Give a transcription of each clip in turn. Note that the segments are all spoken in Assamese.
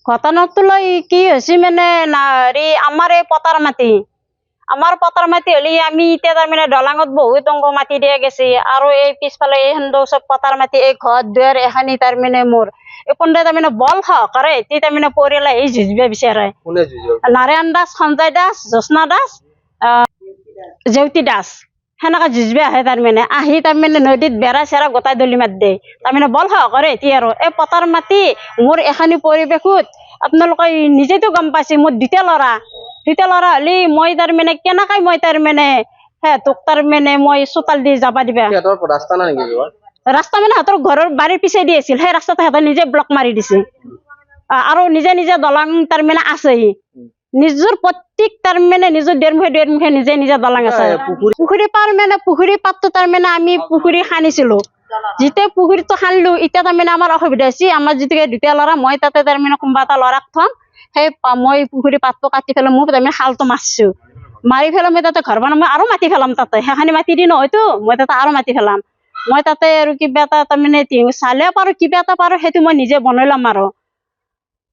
ঘটনাটো লৈ কি হৈছে মানে হেৰি আমাৰ এই পথাৰ মাটি হলি আমি এতিয়া তাৰমানে দলাঙত বহুত অংগ মাটি দিয়া গেছি আৰু এই পিছফালে এই চব পথাৰ মাটি এই ঘৰ দুৱাৰ এখানি তাৰমানে মোৰ এই কোনটা তাৰমানে বল সহকাৰে এতিয়া তাৰমানে পৰিয়াল আহি যুঁজিব বিচাৰে। নাৰায়ণ দাস, সঞ্জয় দাস, জ্যোৎস্না দাস, জেউতি দাস সেনেকা যুঁজিব আহে তাৰমানে আহি তাৰমানে নদীত বেৰা চেৰা গোটাই দলি মাত দিয়ে তাৰমানে বল সহকাৰে এতিয়া আৰু এই পথাৰ মাটি মোৰ এখানি পৰিৱেশত আপোনালোকে নিজেতো গম পাইছে মোৰ দুটা ল'ৰা হলি মই তাৰমানে কেনেকৈ মই তাৰমানে তোক তাৰমানে মই চোতাল দি যাবা দিবা ৰাস্তা মানে সিহঁতৰ ঘৰৰ বাৰীৰ পিছে দি আছিল সেই ৰাস্তাটো সিহঁতে নিজে ব্লক মাৰি দিছে আৰু নিজে দলাং তাৰমানে আছে নিজৰ প্ৰত্যেক তাৰমানে নিজৰ ডেৰমুখে নিজে দলাং আছে। পুখুৰী পাৰ মানে পুখুৰী পাৰটো তাৰমানে আমি পুখুৰী খান্দিছিলো যেতিয়া পুখুৰীটো খান্দিলো এতিয়া তাৰমানে আমাৰ অসুবিধা হৈছে আমাৰ যিটো দুটা ল'ৰা মই তাতে তাৰমানে কোনোবা এটা ল'ৰাক থম সেই মই পুখুৰী পাতটো কাটি পেলাই মোক তাৰমানে খালটো মাৰিছো মাৰি পেলাই মই তাতে ঘৰ বনাম মই আৰু মাটি পেলাম তাতে সেইখানি মাটি দি নহয়তো মই তাতে আৰু মাটি পেলাম মই তাতে আৰু কিবা এটা তাৰমানে চালে পাৰো কিবা এটা পাৰো সেইটো মই নিজে বনাই লম আৰু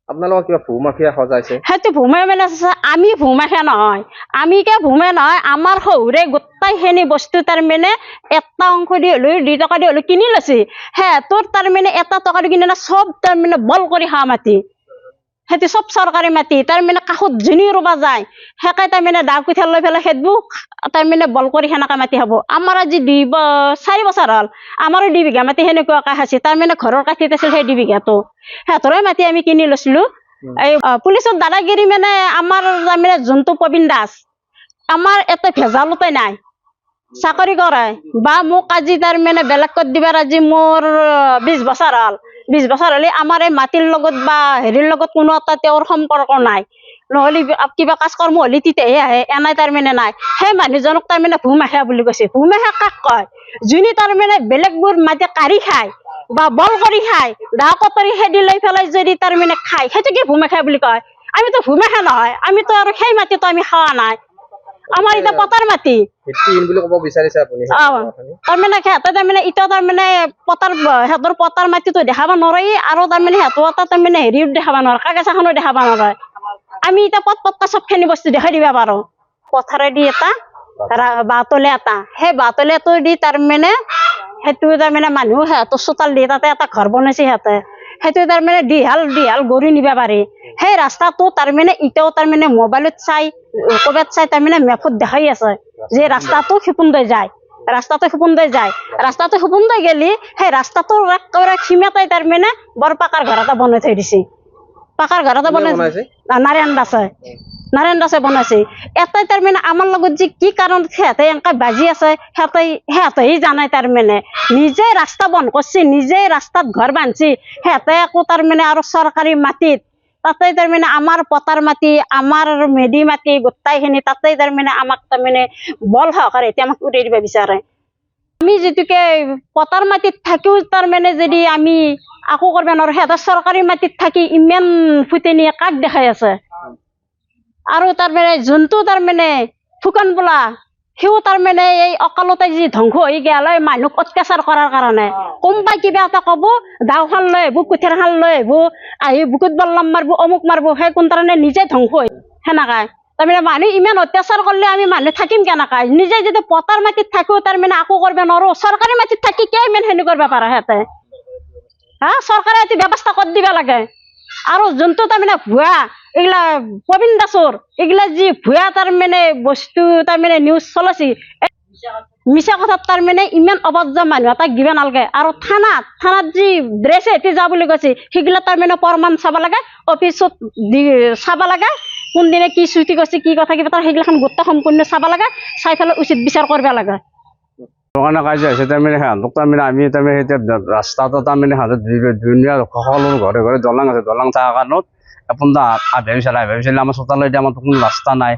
আপোনালোকৰ কিবা ভূমাফিয়া সজাইছে সেইটো ভূমে মানে আমি ভূমাফিয়া নহয় আমি কে ভূমে নহয় আমাৰ শহুৰে গোটেইখিনি বস্তু তাৰমানে এটা অংশ দি হলেও 2 টকা দি হলেও কিনি লৈছে সিহঁতৰ তাৰমানে এটা টকা দি কিনে চব তাৰমানে বল কৰি খোৱা মাটি সেইটো চব চৰকাৰী মাটি তাৰমানে কাষত জুনি ৰুবা যায় সেকে তাৰমানে দা কুঠাৰ লৈ পেলাই সেইবোৰ তাৰমানে বল কৰি সেনেকা মাটি হ'ব আমাৰ আজি 4 বছৰ হ'ল আমাৰো 2 বিঘা মাটি সেনেকুৱাকে আছে তাৰমানে ঘৰৰ কাঠিত আছিল সেই 2 বিঘাটো সিহঁতৰে মাটি আমি কিনি লৈছিলো এই পুলিচৰ দাদাগিৰি মানে আমাৰ তাৰমানে যোনটো প্ৰবীণ দাস আমাৰ এটা ভেজালতে নাই চাকৰি কৰে বা মোক আজি তাৰমানে বেলেগত দিবাৰ আজি মোৰ 20 বছৰ হ'ল 20 বছৰ হলে আমাৰ এই মাটিৰ লগত বা হেৰিৰ লগত কোনো এটা তেওঁৰ সম্পৰ্ক নাই নহলে কিবা কাজ কৰ্ম হলে তেতিয়াহে আহে এনাই তাৰমানে নাই সেই মানুহজনক তাৰমানে ভূমাফিয়া বুলি কৈছে ভূমাফিয়া কাক কয় যোনে তাৰমানে বেলেগবোৰ মাটি কাঢ়ি খায় বা বল কৰি খায় দা কটাৰী খেদি লৈ পেলাই যদি তাৰমানে খায় সেইটোকে ভূমাফিয়া বুলি কয় আমিতো ভূমাফিয়া নহয় আমিতো আৰু সেই মাটিতো আমি খোৱা নাই আমাৰ এতিয়া পথাৰ মাটি তাৰমানে সিহঁতে তাৰমানে এতিয়া তাৰমানে সিহঁতৰ পথাৰ মাটিটো দেখাব নোৱাৰি আৰু তাৰমানে সিহঁতৰ এটা তাৰমানে হেৰিও দেখাব নোৱাৰে কাগজ এখনো দেখাব নোৱাৰে আমি এতিয়া পটকা চবখিনি বস্তু দেখাই দিব পাৰো পথাৰেদি এটা বাঁহতলে এটা সেই বাঁহতলেটো দি তাৰমানে সেইটো তাৰমানে মানুহ সিহঁতৰ চোতাল দি তাতে এটা ঘৰ বনাইছে সিহঁতে সেইটো তাৰমানে দিহাল গৰু নিব পাৰি সেই ৰাস্তাটো তাৰমানে এতিয়াও তাৰমানে মোবাইলত চাই ক'ৰবাত চাই তাৰমানে মেপত দেখাই আছে যে ৰাস্তাটো সিপুন্দৈ যায় ৰাস্তাটো সিপুন্দৈ গেলি সেই ৰাস্তাটোৰ একেবাৰে সীমাতেই তাৰমানে বৰ পাকাৰ ঘৰ এটা বনাই থৈ দিছে পাকাৰ ঘৰ এটা বনাইছে নাৰায়ণ দাসে বনাইছে এটাই তাৰমানে আমাৰ লগত যে কি কাৰণ সিহঁতে এনেকৈ বাজি আছে সিহঁতেই জানে তাৰমানে নিজে ৰাস্তা বন্ধ কৰিছে নিজে ৰাস্তাত ঘৰ বান্ধছি সিহঁতে আকৌ তাৰমানে আৰু চৰকাৰী মাটিত তাতে তাৰমানে আমাৰ পথাৰ মাটি আমাৰ মেডি মাটি গোটেইখিনি তাতে তাৰমানে আমাক তাৰমানে বল সহকাৰে এতিয়া আমাক উঠাই দিব বিচাৰে আমি যিটোকে পথাৰ মাটিত থাকিও তাৰমানে যদি আমি আকৌ কৰিব নোৱাৰো সিহঁতৰ চৰকাৰী মাটিত থাকি ইমান ফুটেনিয়ে কাক দেখাই আছে আৰু তাৰমানে যোনটো তাৰমানে ফুকন বোলা সিও তাৰমানে এই অকালতে যি ধ্বংস হৈ গেল মানুহক অত্যাচাৰ কৰাৰ কাৰণে কোনোবাই কিবা এটা ক'ব দাওখান লৈ আহিব কুঠাৰখান লৈ আহি বুকুত বল্লাম মাৰিব অমুক মাৰিব সেই কোন কাৰণে নিজে ধ্বংস হৈ সেনেকাই তাৰমানে মানুহ ইমান অত্যাচাৰ কৰিলে আমি মানুহ থাকিম কেনেকৈ নিজে যদি পথাৰ মাটিত থাকোঁ তাৰমানে আকৌ কৰিব নোৱাৰো চৰকাৰী মাটিত থাকি কিয় ইমান সেনে কৰিব পাৰে সিহঁতে চৰকাৰে এটি ব্যৱস্থা কৰি দিব লাগে আৰু যোনটো তাৰমানে ভুৱা এইগিলা প্ৰবীণ দাসৰ এইগিলা যি ভুৱা তাৰমানে বস্তু তাৰমানে নিউজ চলাইছে মিছা কথাত তাৰমানে ইমান অভদ্ৰ মানুহ এটাক দিব নালাগে আৰু থানাত যি ড্ৰেছ এটি যা বুলি কৈছে সেইগিলা তাৰমানে প্ৰমাণ চাব লাগে অফিচত চাব লাগে কোনদিনে কি চুটি কৰিছে কি কথা কিবা সেইগিলাখন গোটেই সম্পূৰ্ণ চাব লাগে চাই পেলাই উচিত বিচাৰ কৰিব লাগে কাজিয়া হৈছে তাৰমানে সিহঁতক তাৰমানে আমি তাৰমানে এতিয়া ৰাস্তাটো তাৰমানে সিহঁতৰ ধুনীয়া সকলো ঘৰে ঘৰে দলং আছে দলং থকাৰ কাৰণত আপোনাৰ ভাবিছিলে আমাৰ চোতালত এতিয়া আমাৰ কোনো ৰাস্তা নাই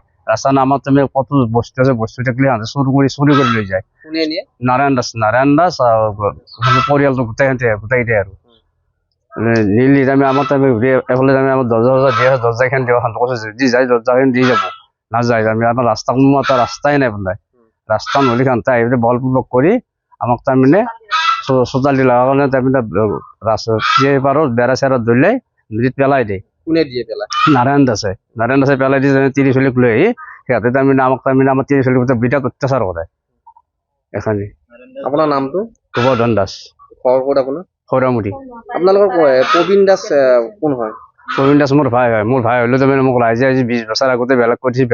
আমাৰ তাৰমানে কত বস্তু আছে বস্তু থাকিলে সিহঁতে চুৰি কৰি লৈ যায় নাৰায়ণ দাস পৰিয়ালটো গোটেইকেইটাই আৰু নিলি তাৰমানে আমাৰ তাৰমানে এফালে তাৰমানে আমাৰ দৰ্জাখন দিব কৈছে যদি যায় দৰ্জাখন দি যাব নাযায় তাৰমানে আমাৰ ৰাস্তা কোনো এটা ৰাস্তাই নাই আপোনাৰ ৰাস্তা নহ'লে সিহঁতে আহি পেলাই বল ব্লক কৰি আমাক তাৰমানে চোতাল দি লগাৰ কাৰণে তাৰমানে পাৰত বেৰা চেৰা ধৰিলে নদীত পেলাই দিয়ে কোনে দিয়ে পেলাই নাৰায়ণ দাসে পেলাই দি তিনি চলিক লৈ আহি সিহঁতে তাৰমানে আমাৰ তিনি চলিক বিৰাট অত্যাচাৰ কৰে এখানি আপোনাৰ নামটো গোবৰ্ধন দাস ঘৰ ক'ত আপোনাৰ সৌৰামুঠি আপোনালোকৰ প্ৰবীণ দাস কোন হয় প্ৰবীণ দাস মোৰ ভাই হয় মোৰ ভাই হ'লেও তাৰমানে মোক ৰাইজে আজি 20 বছৰ আগতে বেলেগ কৰিছে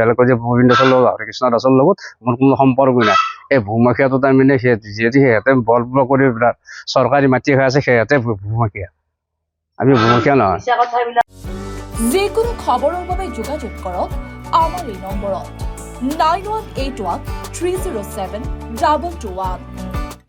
প্ৰবীণ দাসৰ লগত হৰিকৃষ্ণ দাসৰ লগত মোৰ কোনো সম্পৰ্কই নাই এই ভূমাফিয়াটো তাৰমানে যিহেতু সিহঁতে বল কৰি চৰকাৰী মাটি হৈ আছে সিহঁতে ভূমাফিয়া আমি ভূমাফিয়া নহয় যিকোনো খবৰৰ বাবে যোগাযোগ কৰক আমাৰ এই নম্বৰত 9181 307 2221